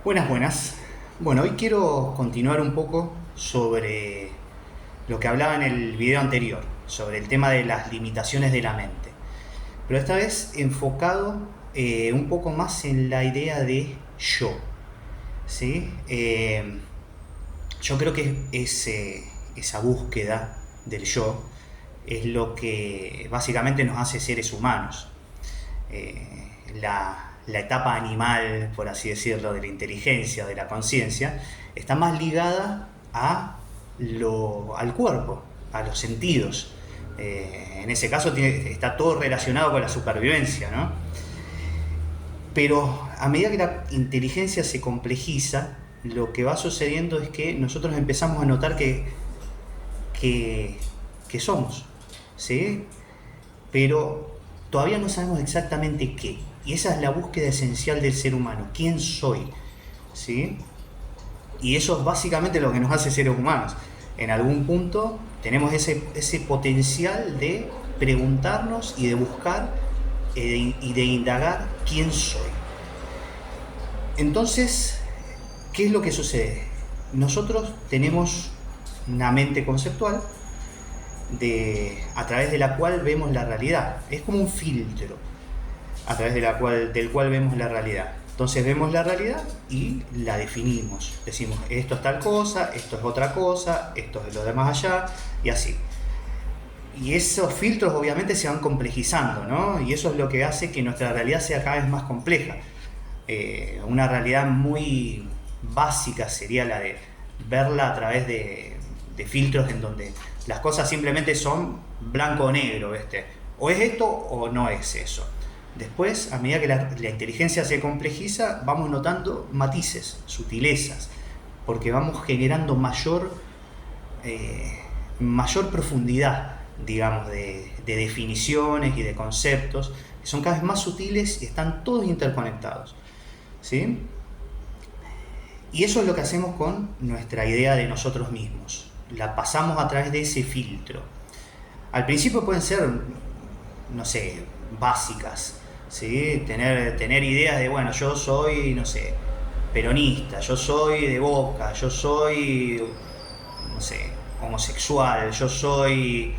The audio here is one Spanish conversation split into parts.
Buenas, buenas. Bueno, hoy quiero continuar un poco sobre lo que hablaba en el video anterior, sobre el tema de las limitaciones de la mente. Pero esta vez enfocado un poco más en la idea de yo. ¿Sí? Yo creo que esa búsqueda del yo es lo que básicamente nos hace seres humanos. La etapa animal, por así decirlo, de la inteligencia, de la conciencia, está más ligada al cuerpo, a los sentidos. En ese caso está todo relacionado con la supervivencia, ¿no? Pero a medida que la inteligencia se complejiza, lo que va sucediendo es que nosotros empezamos a notar que, que somos, ¿sí? Pero todavía no sabemos exactamente qué. Y esa es la búsqueda esencial del ser humano. ¿Quién soy? ¿Sí? Y eso es básicamente lo que nos hace seres humanos. En algún punto tenemos ese potencial de preguntarnos y de buscar y de indagar quién soy. Entonces, ¿qué es lo que sucede? Nosotros tenemos una mente conceptual a través de la cual vemos la realidad. Es como un filtro a través del cual vemos la realidad. Entonces vemos la realidad y la definimos. Decimos, esto es tal cosa, esto es otra cosa, esto es lo de más allá, y así. Y esos filtros obviamente se van complejizando, ¿no? Y eso es lo que hace que nuestra realidad sea cada vez más compleja. Una realidad muy básica sería la de verla a través de filtros en donde las cosas simplemente son blanco o negro, ¿viste? O es esto o no es eso. Después, a medida que la inteligencia se complejiza, vamos notando matices, sutilezas, porque vamos generando mayor profundidad, digamos, de definiciones y de conceptos, que son cada vez más sutiles y están todos interconectados, ¿sí? Y eso es lo que hacemos con nuestra idea de nosotros mismos. La pasamos a través de ese filtro. Al principio pueden ser, no sé, básicas, ¿sí? Tener ideas de, bueno, yo soy, no sé, peronista, yo soy de Boca, yo soy, no sé, homosexual, yo soy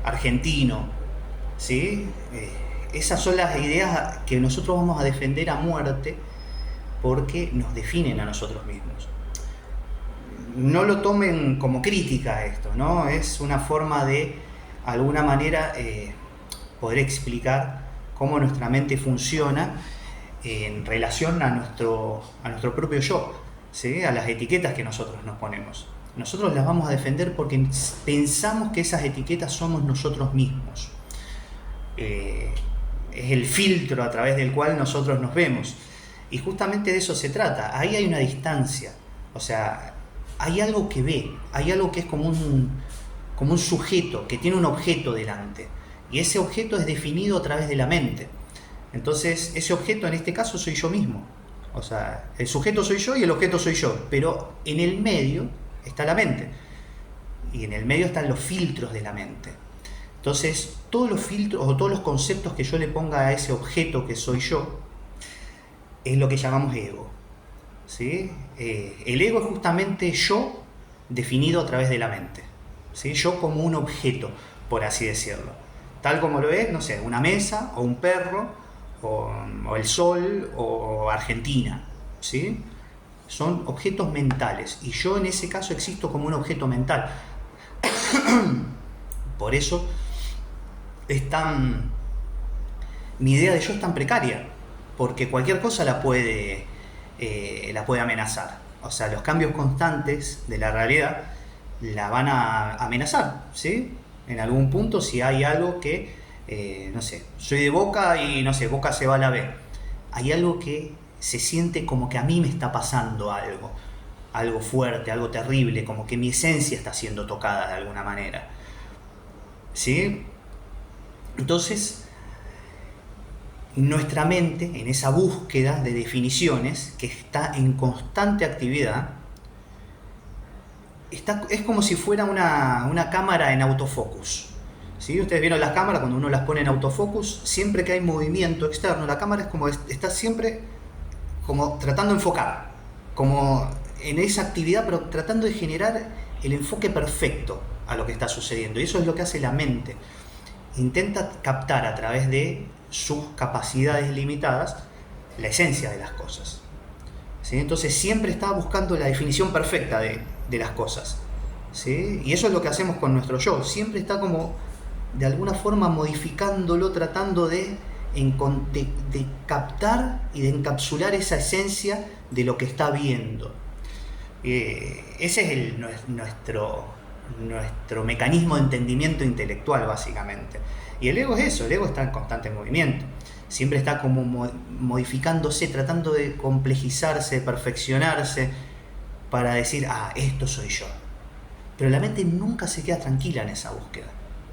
argentino, ¿sí? Esas son las ideas que nosotros vamos a defender a muerte porque nos definen a nosotros mismos. No lo tomen como crítica esto, ¿no? Es una forma de alguna manera poder explicar cómo nuestra mente funciona en relación a nuestro propio yo, ¿sí? A las etiquetas que nosotros nos ponemos. Nosotros las vamos a defender porque pensamos que esas etiquetas somos nosotros mismos. Es el filtro a través del cual nosotros nos vemos. Y justamente de eso se trata. Ahí hay una distancia. O sea, hay algo que ve, hay algo que es como un sujeto, que tiene un objeto delante. Y ese objeto es definido a través de la mente. Entonces, ese objeto en este caso soy yo mismo. O sea, el sujeto soy yo y el objeto soy yo. Pero en el medio está la mente. Y en el medio están los filtros de la mente. Entonces, todos los filtros o todos los conceptos que yo le ponga a ese objeto que soy yo, es lo que llamamos ego. ¿Sí? El ego es justamente yo definido a través de la mente, ¿sí? Yo como un objeto, por así decirlo, tal como lo es, no sé, una mesa o un perro o el sol o Argentina, ¿sí? Son objetos mentales y yo en ese caso existo como un objeto mental. Por eso mi idea de yo es tan precaria, porque cualquier cosa la puede amenazar. O sea, los cambios constantes de la realidad la van a amenazar, ¿sí? En algún punto, si hay algo que, no sé, soy de Boca y, no sé, Boca se va a la B. Hay algo que se siente como que a mí me está pasando algo fuerte, algo terrible, como que mi esencia está siendo tocada de alguna manera, ¿sí? Entonces, nuestra mente, en esa búsqueda de definiciones que está en constante actividad, es como si fuera una cámara en autofocus, ¿sí? Ustedes vieron las cámaras, cuando uno las pone en autofocus, siempre que hay movimiento externo, la cámara es como está siempre como tratando de enfocar, como en esa actividad, pero tratando de generar el enfoque perfecto a lo que está sucediendo. Y eso es lo que hace la mente. Intenta captar a través de sus capacidades limitadas la esencia de las cosas. ¿Sí? Entonces siempre está buscando la definición perfecta de las cosas. ¿Sí? Y eso es lo que hacemos con nuestro yo. Siempre está como de alguna forma modificándolo, tratando de captar y de encapsular esa esencia de lo que está viendo. Ese es nuestro mecanismo de entendimiento intelectual, básicamente. Y el ego es eso, el ego está en constante movimiento. Siempre está como modificándose, tratando de complejizarse, de perfeccionarse, para decir, esto soy yo. Pero la mente nunca se queda tranquila en esa búsqueda,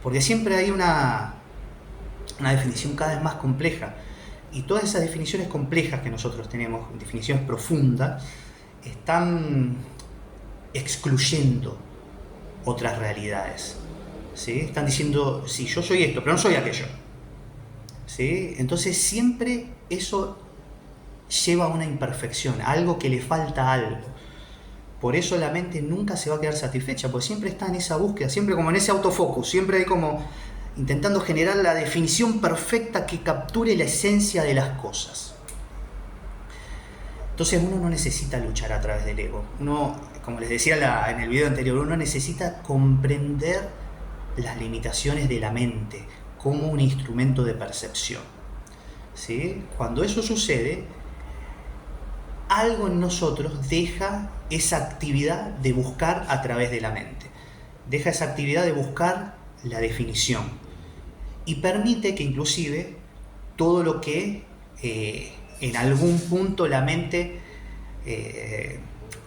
porque siempre hay una definición cada vez más compleja. Y todas esas definiciones complejas que nosotros tenemos, definiciones profundas, están excluyendo otras realidades. ¿Sí? Están diciendo, sí, yo soy esto, pero no soy aquello. ¿Sí? Entonces siempre eso lleva a una imperfección, a algo que le falta algo. Por eso la mente nunca se va a quedar satisfecha, porque siempre está en esa búsqueda, siempre como en ese autofocus, siempre hay como intentando generar la definición perfecta que capture la esencia de las cosas. Entonces uno no necesita luchar a través del ego. Uno, como les decía en el video anterior, uno necesita comprender las limitaciones de la mente como un instrumento de percepción. ¿Sí? Cuando eso sucede, algo en nosotros deja esa actividad de buscar a través de la mente. Deja esa actividad de buscar la definición. Y permite que inclusive todo lo que en algún punto la mente,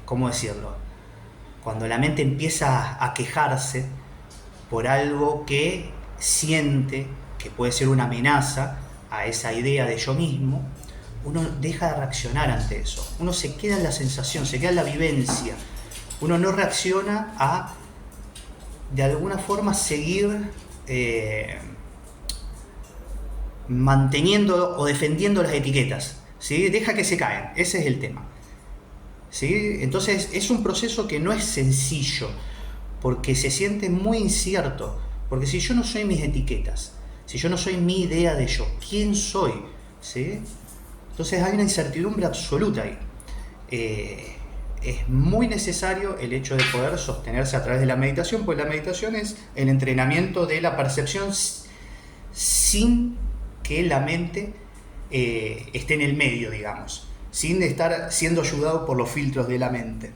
¿cómo decirlo? Cuando la mente empieza a quejarse por algo que siente que puede ser una amenaza a esa idea de yo mismo, uno deja de reaccionar ante eso. Uno se queda en la sensación, se queda en la vivencia. Uno no reacciona a, de alguna forma, seguir manteniendo o defendiendo las etiquetas. ¿Sí? Deja que se caen, ese es el tema. ¿Sí? Entonces es un proceso que no es sencillo, porque se siente muy incierto. Porque si yo no soy mis etiquetas, si yo no soy mi idea de yo, ¿quién soy? ¿Sí? Entonces hay una incertidumbre absoluta ahí. Es muy necesario el hecho de poder sostenerse a través de la meditación, pues la meditación es el entrenamiento de la percepción sin que la mente esté en el medio, digamos, sin estar siendo ayudado por los filtros de la mente.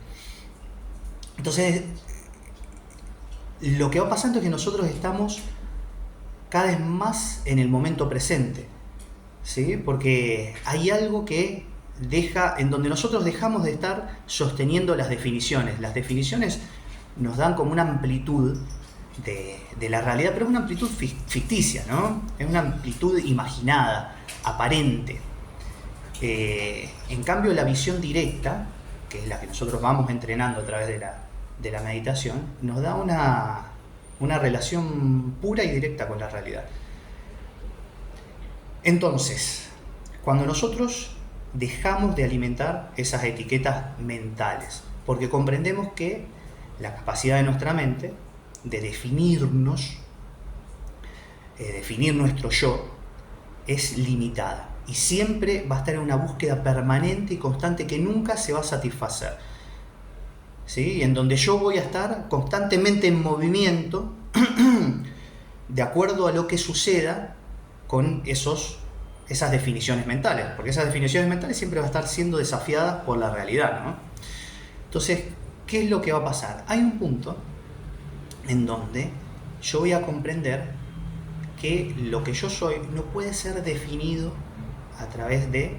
Entonces, lo que va pasando es que nosotros estamos cada vez más en el momento presente, ¿sí? Porque hay algo que en donde nosotros dejamos de estar sosteniendo las definiciones. Las definiciones nos dan como una amplitud de la realidad, pero es una amplitud ficticia, ¿no? Es una amplitud imaginada, aparente. En cambio, la visión directa, que es la que nosotros vamos entrenando a través de la meditación, nos da una relación pura y directa con la realidad. Entonces, cuando nosotros dejamos de alimentar esas etiquetas mentales, porque comprendemos que la capacidad de nuestra mente de definirnos, definir nuestro yo, es limitada y siempre va a estar en una búsqueda permanente y constante que nunca se va a satisfacer. ¿Sí? En donde yo voy a estar constantemente en movimiento de acuerdo a lo que suceda con esas definiciones mentales, porque esas definiciones mentales siempre van a estar siendo desafiadas por la realidad, ¿no? Entonces, ¿qué es lo que va a pasar? Hay un punto en donde yo voy a comprender que lo que yo soy no puede ser definido a través de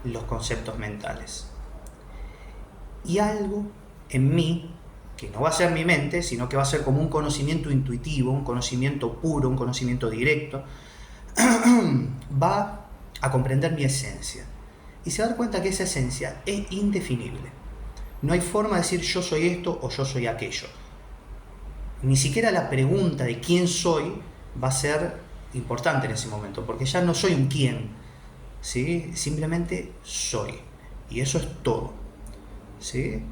los conceptos mentales. Y algo en mí, que no va a ser mi mente, sino que va a ser como un conocimiento intuitivo, un conocimiento puro, un conocimiento directo, va a comprender mi esencia. Y se va a dar cuenta que esa esencia es indefinible. No hay forma de decir yo soy esto o yo soy aquello. Ni siquiera la pregunta de quién soy va a ser importante en ese momento, porque ya no soy un quién, ¿sí? Simplemente soy. Y eso es todo, ¿sí?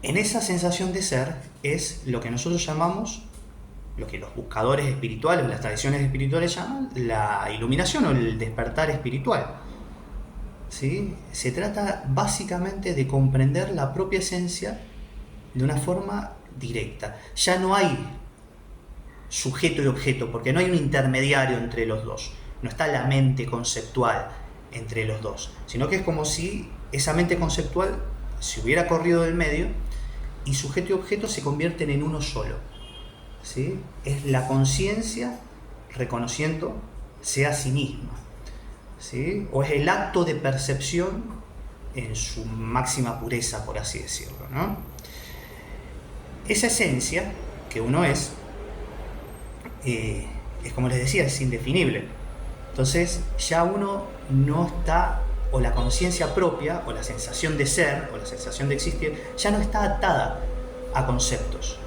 En esa sensación de ser es lo que nosotros llamamos, lo que los buscadores espirituales, las tradiciones espirituales llaman la iluminación o el despertar espiritual, ¿sí? Se trata básicamente de comprender la propia esencia de una forma directa. Ya no hay sujeto y objeto, porque no hay un intermediario entre los dos. No está la mente conceptual entre los dos, sino que es como si esa mente conceptual se hubiera corrido del medio y sujeto y objeto se convierten en uno solo, ¿sí? Es la conciencia reconociéndose a sí misma, ¿sí? O es el acto de percepción en su máxima pureza, por así decirlo, ¿no? Esa esencia que uno es como les decía, es indefinible. Entonces ya uno no está, o la conciencia propia, o la sensación de ser, o la sensación de existir, ya no está atada a conceptos.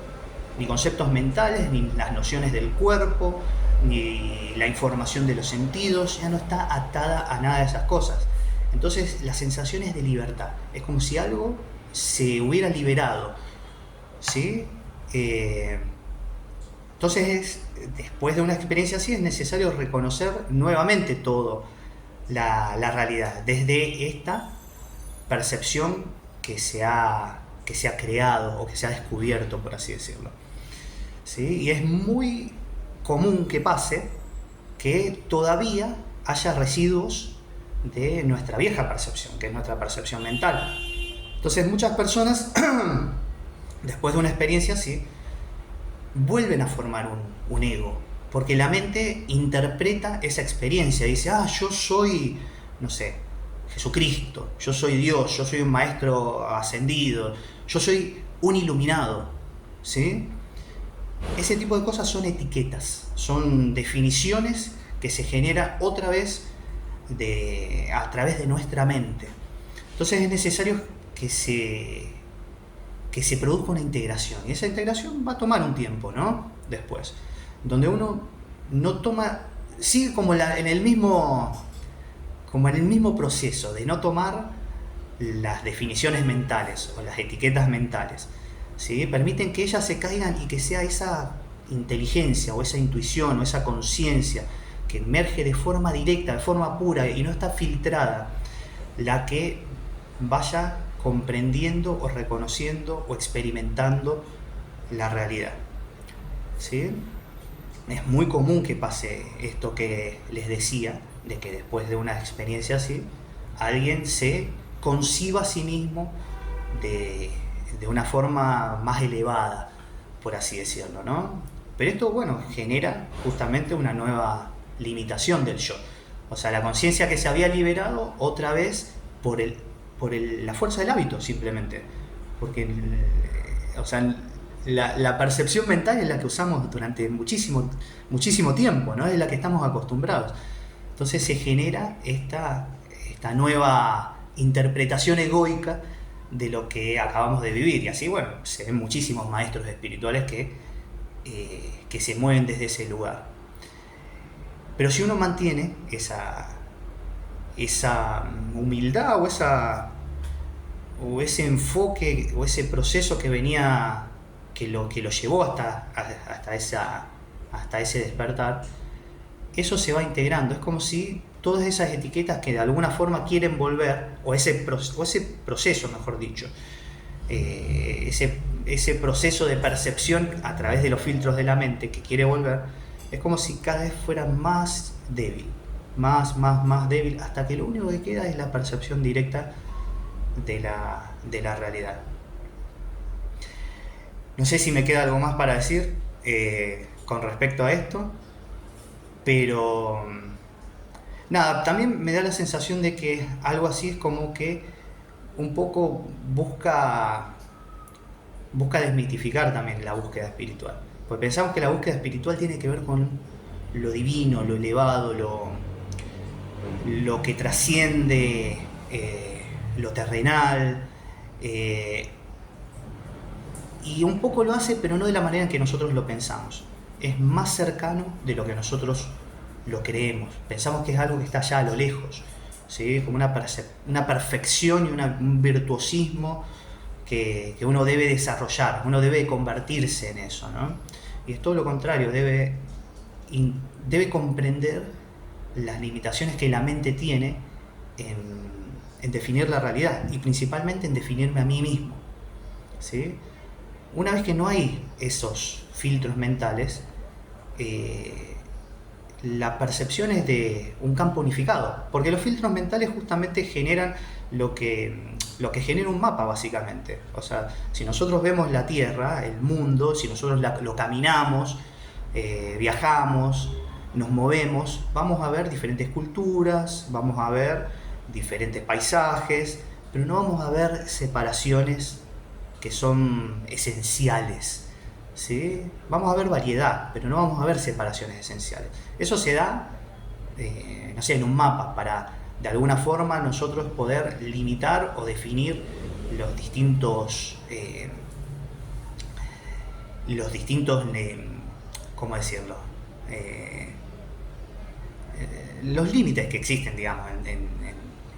Ni conceptos mentales, ni las nociones del cuerpo, ni la información de los sentidos, ya no está atada a nada de esas cosas. Entonces la sensación es de libertad. Es como si algo se hubiera liberado, ¿sí? Entonces, después de una experiencia así, es necesario reconocer nuevamente todo la realidad, desde esta percepción que se ha creado o que se ha descubierto, por así decirlo, ¿sí? Y es muy común que pase que todavía haya residuos de nuestra vieja percepción, que es nuestra percepción mental. Entonces, muchas personas, después de una experiencia así, vuelven a formar un ego, porque la mente interpreta esa experiencia, dice, yo soy, no sé, Jesucristo, yo soy Dios, yo soy un maestro ascendido, yo soy un iluminado, ¿sí? Ese tipo de cosas son etiquetas, son definiciones que se generan otra vez a través de nuestra mente. Entonces es necesario que se produzca una integración, y esa integración va a tomar un tiempo, ¿no? Después, donde uno no toma, sigue como en el mismo proceso de no tomar las definiciones mentales o las etiquetas mentales, ¿sí? Permiten que ellas se caigan y que sea esa inteligencia o esa intuición o esa conciencia que emerge de forma directa, de forma pura y no está filtrada, la que vaya comprendiendo o reconociendo o experimentando la realidad, ¿sí? Es muy común que pase esto que les decía, de que después de una experiencia así, alguien se conciba a sí mismo de una forma más elevada, por así decirlo, ¿no? Pero esto, bueno, genera justamente una nueva limitación del yo. O sea, la conciencia que se había liberado otra vez por la fuerza del hábito, simplemente. Porque, o sea, la percepción mental es la que usamos durante muchísimo tiempo, ¿no? Es la que estamos acostumbrados. Entonces se genera esta nueva interpretación egoica de lo que acabamos de vivir. Y así, bueno, se ven muchísimos maestros espirituales que se mueven desde ese lugar. Pero si uno mantiene esa humildad o ese enfoque o ese proceso que venía, que lo llevó hasta ese despertar, eso se va integrando. Es como si todas esas etiquetas que de alguna forma quieren volver, o ese proceso, mejor dicho, ese proceso de percepción a través de los filtros de la mente que quiere volver, es como si cada vez fuera más débil, más débil, hasta que lo único que queda es la percepción directa de la realidad. No sé si me queda algo más para decir con respecto a esto, pero nada, también me da la sensación de que algo así es como que un poco busca desmitificar también la búsqueda espiritual, porque pensamos que la búsqueda espiritual tiene que ver con lo divino, lo elevado, lo que trasciende lo terrenal, y un poco lo hace, pero no de la manera en que nosotros lo pensamos. Es más cercano de lo que nosotros lo creemos. Pensamos que es algo que está allá a lo lejos, ¿sí? Como una perfección y un virtuosismo que uno debe desarrollar, uno debe convertirse en eso, ¿no? Y es todo lo contrario, debe comprender las limitaciones que la mente tiene en definir la realidad y principalmente en definirme a mí mismo, ¿sí? Una vez que no hay esos filtros mentales, la percepción es de un campo unificado, porque los filtros mentales justamente generan lo que genera un mapa, básicamente. O sea, si nosotros vemos la Tierra, el mundo, si nosotros lo caminamos, viajamos, nos movemos, vamos a ver diferentes culturas, vamos a ver diferentes paisajes, pero no vamos a ver separaciones que son esenciales, ¿sí? Vamos a ver variedad, pero no vamos a ver separaciones esenciales. Eso se da, no sé, en un mapa para, de alguna forma, nosotros poder limitar o definir los distintos, ¿cómo decirlo? Los límites que existen, digamos,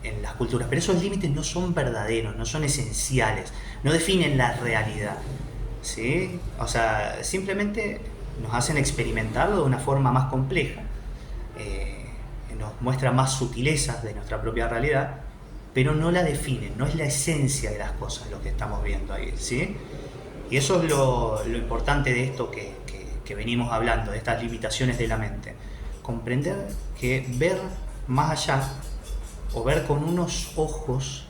en las culturas, pero esos límites no son verdaderos, no son esenciales, no definen la realidad, ¿sí? O sea, simplemente nos hacen experimentarlo de una forma más compleja, nos muestra más sutilezas de nuestra propia realidad, pero no la definen, no es la esencia de las cosas lo que estamos viendo ahí, ¿sí? Y eso es lo importante de esto que venimos hablando, de estas limitaciones de la mente. Comprender que ver más allá, o ver con unos ojos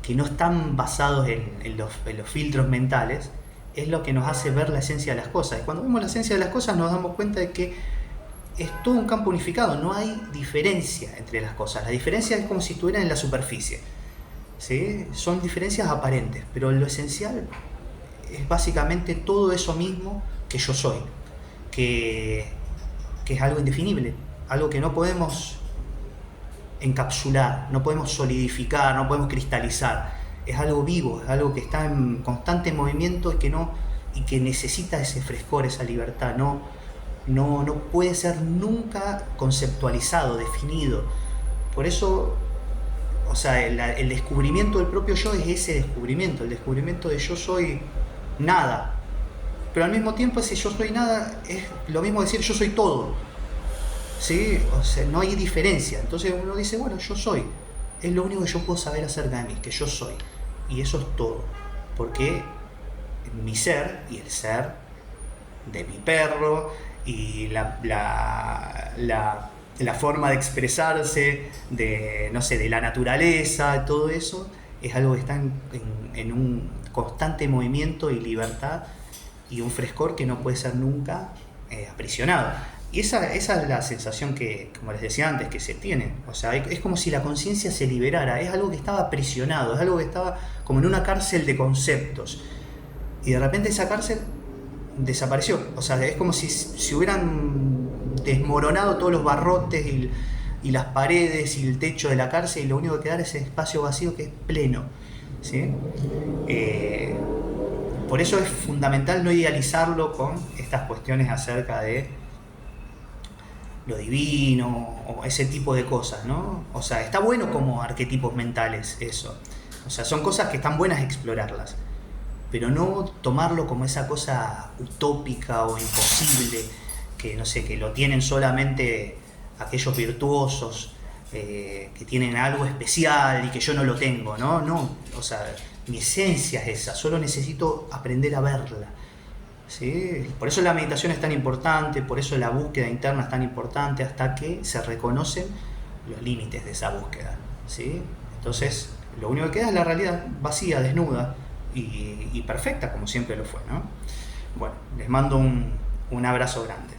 que no están basados en los filtros mentales, es lo que nos hace ver la esencia de las cosas. Y cuando vemos la esencia de las cosas nos damos cuenta de que es todo un campo unificado, no hay diferencia entre las cosas. La diferencia es como si estuvieran en la superficie, ¿sí? Son diferencias aparentes, pero lo esencial es básicamente todo eso mismo que yo soy, que es algo indefinible, algo que no podemos encapsular, no podemos solidificar, no podemos cristalizar. Es algo vivo, es algo que está en constante movimiento y que necesita ese frescor, esa libertad. No puede ser nunca conceptualizado, definido. Por eso, o sea, el descubrimiento del propio yo es ese descubrimiento, el descubrimiento de yo soy nada. Pero al mismo tiempo ese yo soy nada es lo mismo decir yo soy todo, ¿sí? O sea, no hay diferencia. Entonces uno dice, bueno, yo soy. Es lo único que yo puedo saber acerca de mí, que yo soy. Y eso es todo. Porque mi ser y el ser de mi perro y la forma de expresarse de, no sé, de la naturaleza, todo eso es algo que está en un constante movimiento y libertad y un frescor que no puede ser nunca aprisionado. Y esa es la sensación que, como les decía antes, que se tiene. O sea, es como si la conciencia se liberara. Es algo que estaba aprisionado, es algo que estaba como en una cárcel de conceptos. Y de repente esa cárcel desapareció. O sea, es como si hubieran desmoronado todos los barrotes y las paredes y el techo de la cárcel, y lo único que queda es ese espacio vacío que es pleno, ¿sí? Por eso es fundamental no idealizarlo con estas cuestiones acerca de lo divino o ese tipo de cosas, ¿no? O sea, está bueno como arquetipos mentales eso. O sea, son cosas que están buenas explorarlas, pero no tomarlo como esa cosa utópica o imposible que, no sé, que lo tienen solamente aquellos virtuosos que tienen algo especial y que yo no lo tengo, ¿no? No, o sea, mi esencia es esa, solo necesito aprender a verla, ¿sí? Por eso la meditación es tan importante, por eso la búsqueda interna es tan importante, hasta que se reconocen los límites de esa búsqueda, ¿sí? Entonces, lo único que queda es la realidad vacía, desnuda y perfecta, como siempre lo fue, ¿no? Bueno, les mando un abrazo grande.